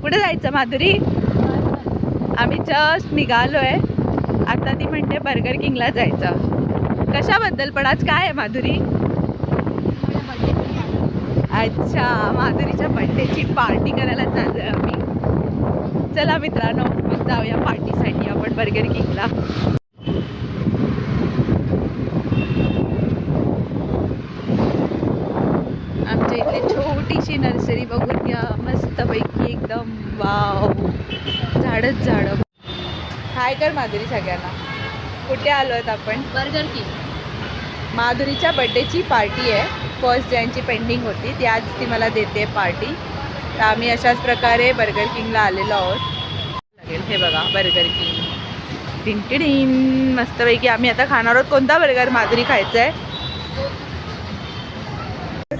कुठे जायचं माधुरी? आम्ही जस्ट निघालोय आता. ती म्हणते बर्गर किंगला जायचं. कशाबद्दल पण आज काय आहे माधुरी? अच्छा, माधुरीच्या बर्थडेची पार्टी करायला चाललोय आम्ही. चला मित्रांनो, मग जाऊया पार्टीसाठी आपण बर्गर किंगला. आमच्या इथे छोटीशी नर्सरी बघून घ्या, मस्तपैकी एकदम वाव. झाडच झाडं. हाय कर माधुरी सगळ्यांना. कुठे आलो आहेत आपण? Burger King. माधुरीच्या बर्थडेची पार्टी आहे. फर्स्ट ज्यांची पेंडिंग होती ती आज ती मला देते पार्टी. तर आम्ही अशाच प्रकारे बर्गर किंगला आलेलो आहोत. लागेल हे बघा बर्गर किंग. टिंटिडीन. मस्तपैकी आम्ही आता खाणार आहोत. कोणता बर्गर माधुरी खायचा आहे?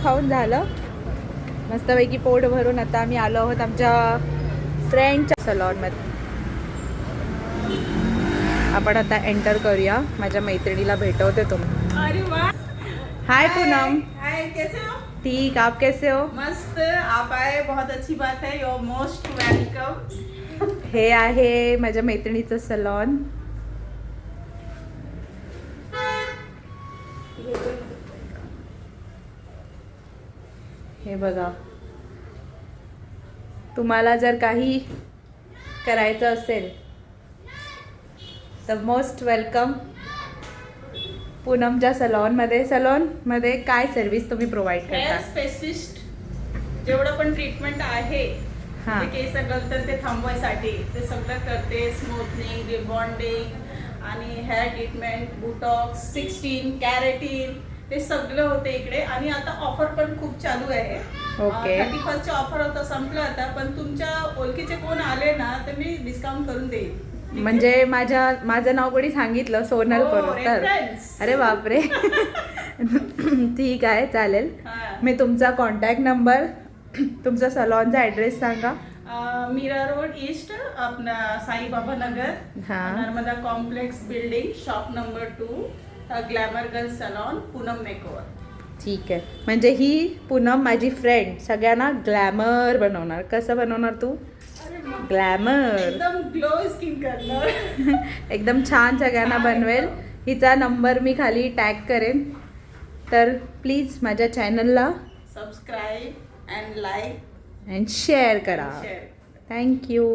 खाऊन झालं मस्तपैकी पोट भरून. आता आम्ही आलो आहोत आमच्या फ्रेंडच्या सलॉनमध्ये. आपण आता एंटर करूया. माझ्या मैत्रिणीला भेटवते तुम्ही. अरे वाह. हाय पूनम. हाय, कैसे हो? ठीक, आप कैसे हो? मस्त. आप आए, बहुत अच्छी बात है. You are most welcome. हे आहे माझ्या मैत्रिणीचं सलॉन. हे बघा, तुम्हाला जर काही करायचं असेल तर मोस्ट वेलकम पूनमच्या सलॉनमध्ये काय सर्व्हिस तुम्ही प्रोव्हाइड हेअर करता? स्पेसिस्ट जेवढं पण ट्रीटमेंट आहे हां. ते केस गळतात ते थांबवायसाठी ते सगळं करते. स्मूथनिंग, रिबॉन्डिंग आणि हेअर ट्रीटमेंट, बुटॉक्स, 16 कॅरेटीन, ते सगळं होते इकडे. आणि आता ऑफर पण खूप चालू आहे. ओके. 31st ऑफर होता, संपलं आता. पण तुमच्या ओळखीचे कोण आले ना तर मी डिस्काउंट करून देईन. म्हणजे माझं नाव कोणी सांगितलं सोनल हो, करून तर? reference. अरे बापरे. ठीक आहे, चालेल. हां. मी तुमचा कॉन्टॅक्ट नंबर, तुमचा सलॉनचा ॲड्रेस सांगा. मीरा रोड ईस्ट, अपना साईबाबा नगर, हाँ. Narmada complex building, shop number 2, glamour girl salon, Poonam makeover. ठीक आहे. म्हणजे ही पूनम माझी फ्रेंड सगळ्यांना ग्लॅमर बनवणार. कसं बनवणार तू? ग्लॅमर. एकदम ग्लो स्किन करणार. एकदम छान सगळ्यांना बनवेल. हिचा नंबर मी खाली टॅग करेन. तर प्लीज माझ्या चॅनलला subscribe and like and share करा. शेअर. थँक्यू.